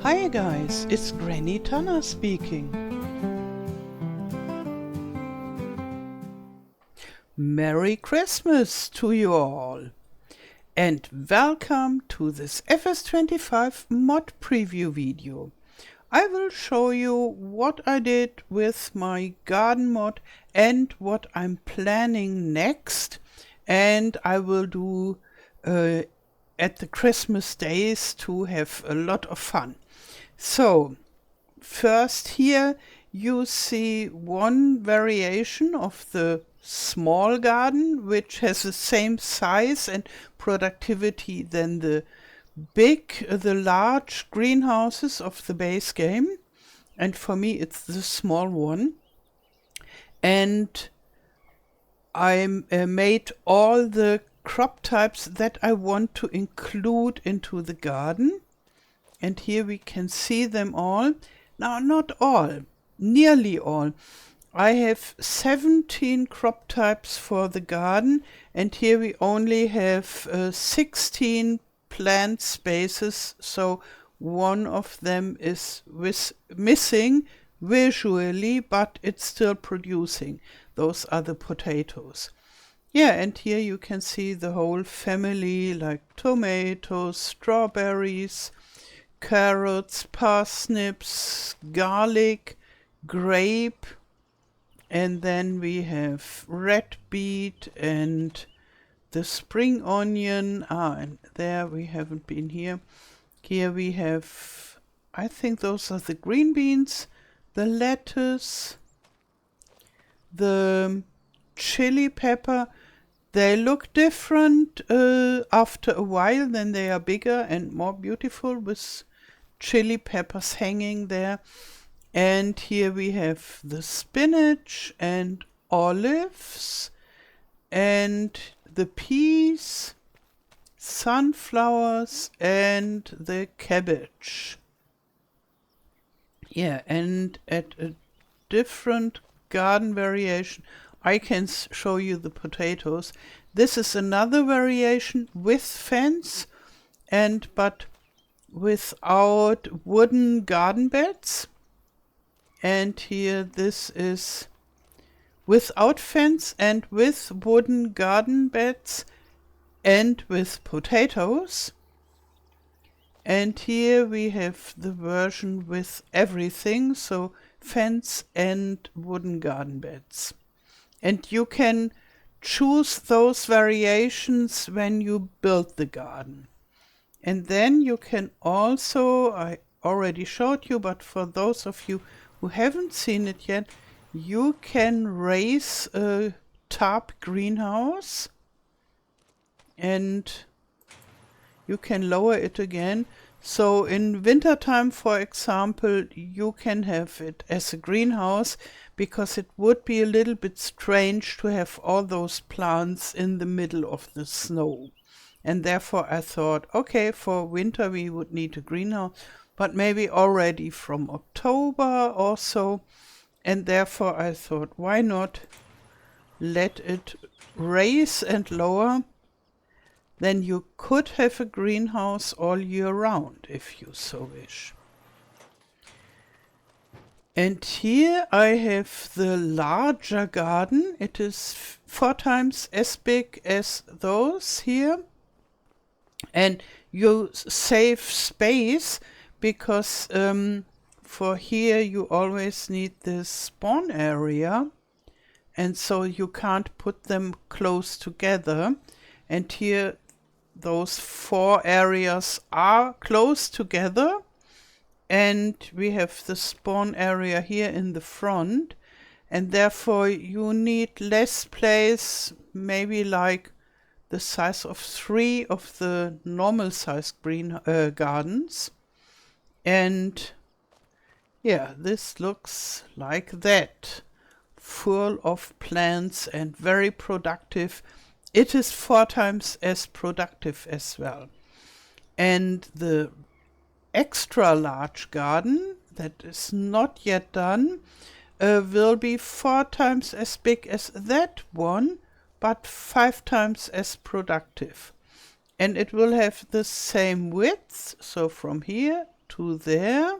Hi guys, it's Granny Tana speaking. Merry Christmas to you all and welcome to this FS25 mod preview video. I will show you what I did with my garden mod and what I'm planning next, and I will do at the Christmas days to have a lot of fun. So first here you see one variation of the small garden which has the same size and productivity than the large greenhouses of the base game, and for me it's the small one. And I made all the crop types that I want to include into the garden. And here we can see them all. Now, not all, nearly all. I have 17 crop types for the garden, and here we only have 16 plant spaces, so one of them is missing visually, but it's still producing. Those are the potatoes. Yeah, and here you can see the whole family, like tomatoes, strawberries, carrots, parsnips, garlic, grape, and then we have red beet and the spring onion. And there we haven't been here. Here we have, I think those are the green beans, the lettuce, the chili pepper. They look different after a while, then they are bigger and more beautiful with chili peppers hanging there. And here we have the spinach and olives and the peas, sunflowers and the cabbage. Yeah, and at a different garden variation I can show you the potatoes. This is another variation with fence but without wooden garden beds. And here this is without fence and with wooden garden beds and with potatoes. And here we have the version with everything, so fence and wooden garden beds. And you can choose those variations when you build the garden. And then you can also, I already showed you, but for those of you who haven't seen it yet, you can raise a tarp greenhouse and you can lower it again. So in wintertime, for example, you can have it as a greenhouse, because it would be a little bit strange to have all those plants in the middle of the snow. And therefore I thought, okay, for winter we would need a greenhouse, but maybe already from October or so. And therefore I thought, why not let it raise and lower? Then you could have a greenhouse all year round if you so wish. And here I have the larger garden. It is 4 times as big as those here. And you save space because for here you always need this spawn area. And so you can't put them close together. And here those 4 areas are close together. And we have the spawn area here in the front, and therefore you need less place, maybe like the size of 3 of the normal size green gardens. And yeah, this looks like that, full of plants and very productive. It is 4 times as productive as well. And the extra large garden that is not yet done will be 4 times as big as that one, but 5 times as productive. And it will have the same width, so from here to there,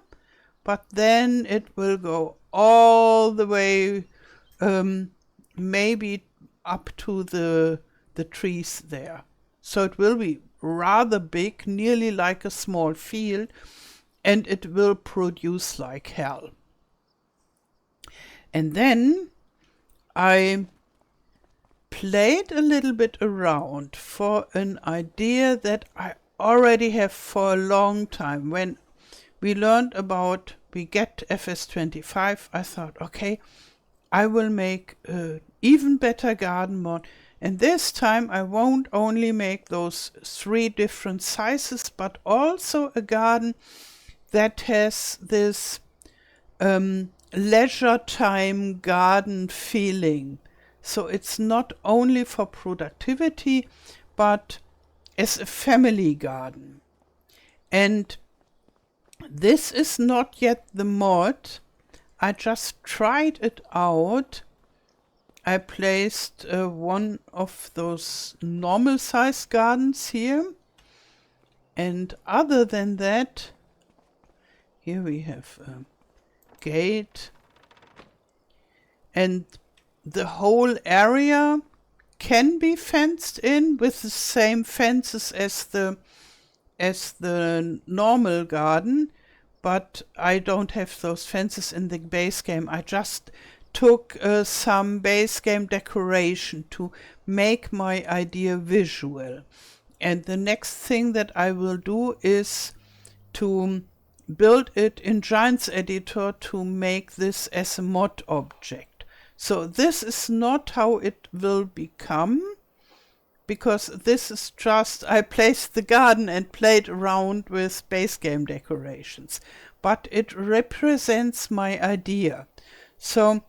but then it will go all the way, maybe up to the trees there. So it will be rather big, nearly like a small field, and it will produce like hell. And then I played a little bit around for an idea that I already have for a long time. When we learned about we get FS25, I thought, okay, I will make an even better garden mod. And this time I won't only make those 3 different sizes, but also a garden that has this leisure time garden feeling. So it's not only for productivity, but as a family garden. And this is not yet the mod. I just tried it out. I placed one of those normal size gardens here. And other than that, here we have a gate. And the whole area can be fenced in with the same fences as the normal garden, but I don't have those fences in the base game. I just took some base game decoration to make my idea visual. And the next thing that I will do is to build it in Giants Editor to make this as a mod object. So this is not how it will become, because this is just, I placed the garden and played around with base game decorations, but it represents my idea. So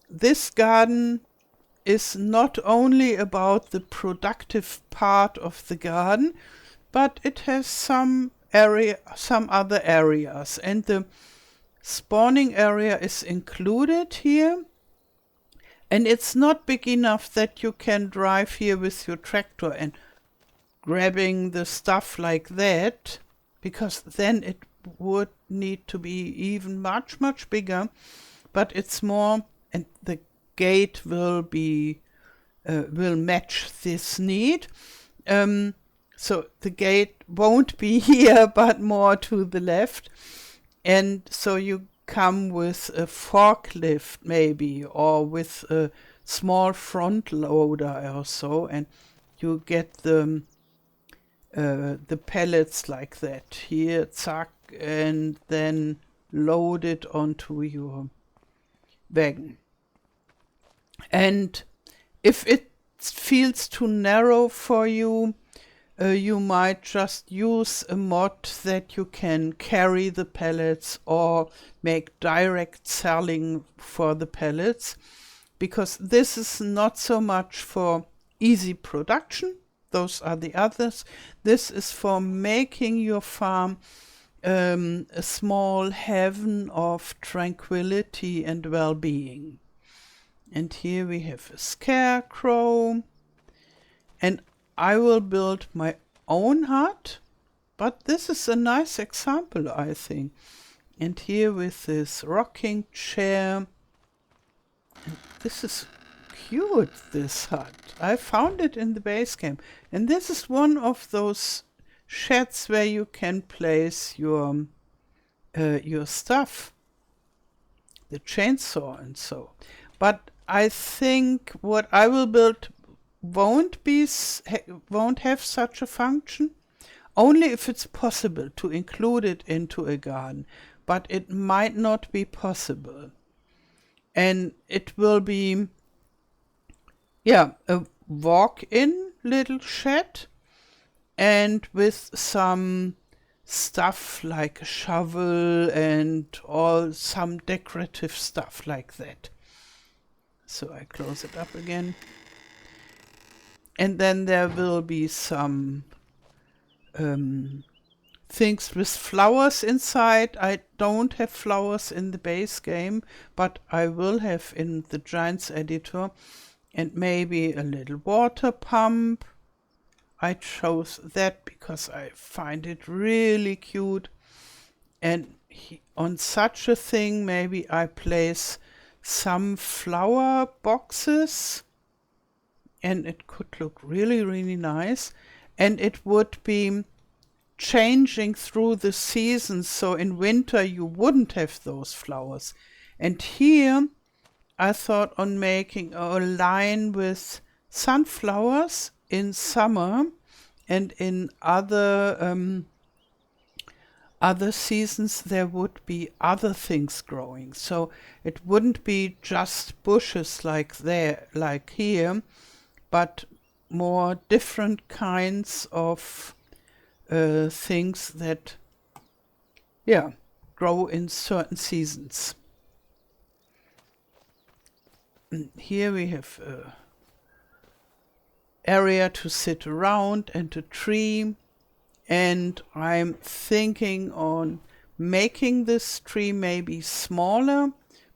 this garden is not only about the productive part of the garden, but it has some other areas, and the spawning area is included here. And it's not big enough that you can drive here with your tractor and grabbing the stuff like that, because then it would need to be even much, much bigger. But it's more, and the gate will match this need. So the gate won't be here, but more to the left. And so you come with a forklift maybe, or with a small front loader or so, and you get the pellets like that here, zack, and then load it onto your wagon. And if it feels too narrow for you, you might just use a mod that you can carry the pellets or make direct selling for the pellets, because this is not so much for easy production. Those are the others. This is for making your farm a small heaven of tranquility and well-being. And here we have a scarecrow. And I will build my own hut, but this is a nice example, I think. And here with this rocking chair. And this is cute, this hut. I found it in the base game. And this is one of those sheds where you can place your stuff, the chainsaw and so. But I think what I will build won't have such a function, only if it's possible to include it into a garden, but it might not be possible. And it will be, a walk-in little shed, and with some stuff like a shovel and some decorative stuff like that. So I close it up again. And then there will be some things with flowers inside. I don't have flowers in the base game, but I will have in the Giants Editor. And maybe a little water pump. I chose that because I find it really cute. And on such a thing, maybe I place some flower boxes, and it could look really, really nice. And it would be changing through the seasons, so in winter you wouldn't have those flowers. And here I thought on making a line with sunflowers in summer, and in other seasons there would be other things growing. So it wouldn't be just bushes like here, but more different kinds of things that, yeah, grow in certain seasons. And here we have an area to sit around and a tree. And I'm thinking on making this tree maybe smaller,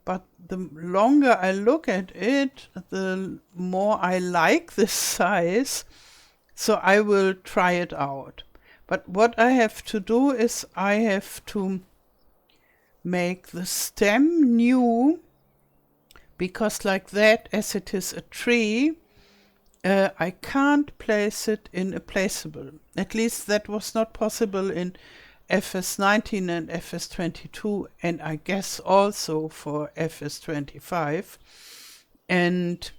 but the longer I look at it, the more I like this size. So I will try it out. But what I have to do is I have to make the stem new, because like that, as it is a tree, I can't place it in a placeable. At least that was not possible in FS19 and FS22, and I guess also for FS25. And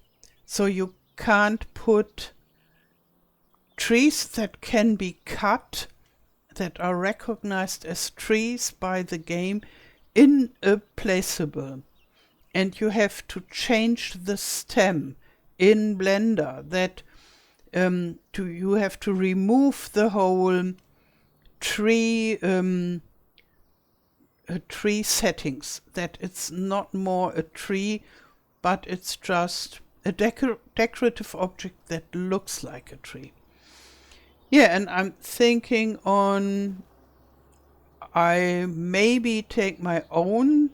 so you can't put trees that can be cut, that are recognized as trees by the game, in a placeable. And you have to change the stem in Blender, that you have to remove the whole tree tree settings, that it's not more a tree, but it's just a decorative object that looks like a tree. Yeah, and I'm thinking on, I maybe take my own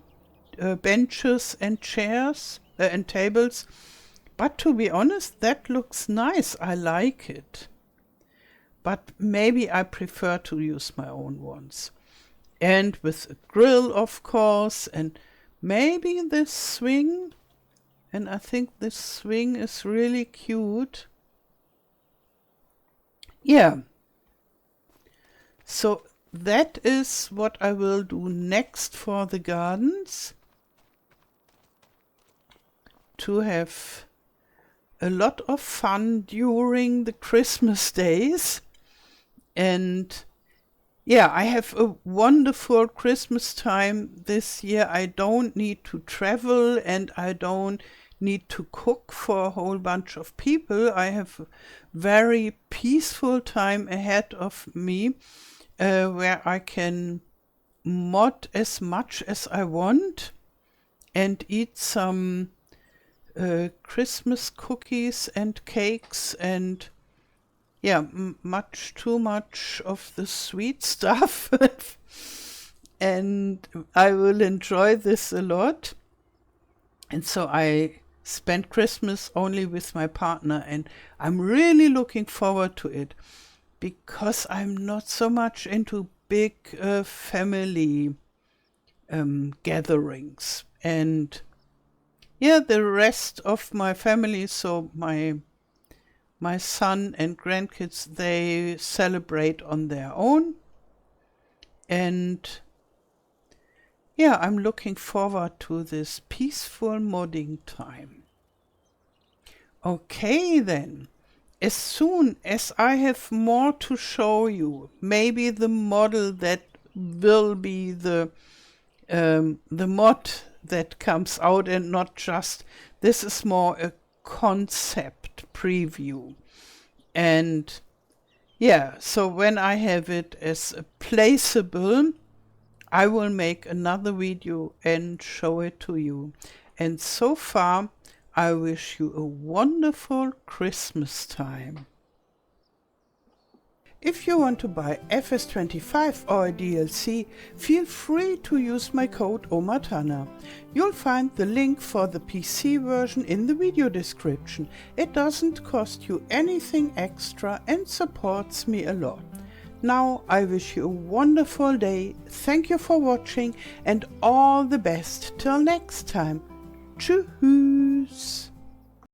benches and chairs and tables. But to be honest, that looks nice. I like it. But maybe I prefer to use my own ones. And with a grill, of course, and maybe this swing. And I think this swing is really cute. Yeah. So that is what I will do next for the gardens. To have a lot of fun during the Christmas days. And yeah, I have a wonderful Christmas time this year. I don't need to travel, and I don't need to cook for a whole bunch of people. I have a very peaceful time ahead of me, where I can mod as much as I want and eat some Christmas cookies and cakes, and yeah, much too much of the sweet stuff. And I will enjoy this a lot. And so I spent Christmas only with my partner, and I'm really looking forward to it, because I'm not so much into big family gatherings. And yeah, the rest of my family, so my son and grandkids, they celebrate on their own. And yeah, I'm looking forward to this peaceful modding time. Okay then, as soon as I have more to show you, maybe the model that will be the mod that comes out, and not just, this is more a concept preview. And yeah, so when I have it as a placeable, I will make another video and show it to you. And so far, I wish you a wonderful Christmas time. If you want to buy FS25 or a DLC, feel free to use my code OMATANA. You'll find the link for the PC version in the video description. It doesn't cost you anything extra and supports me a lot. Now I wish you a wonderful day. Thank you for watching and all the best. Till next time. Tschüss.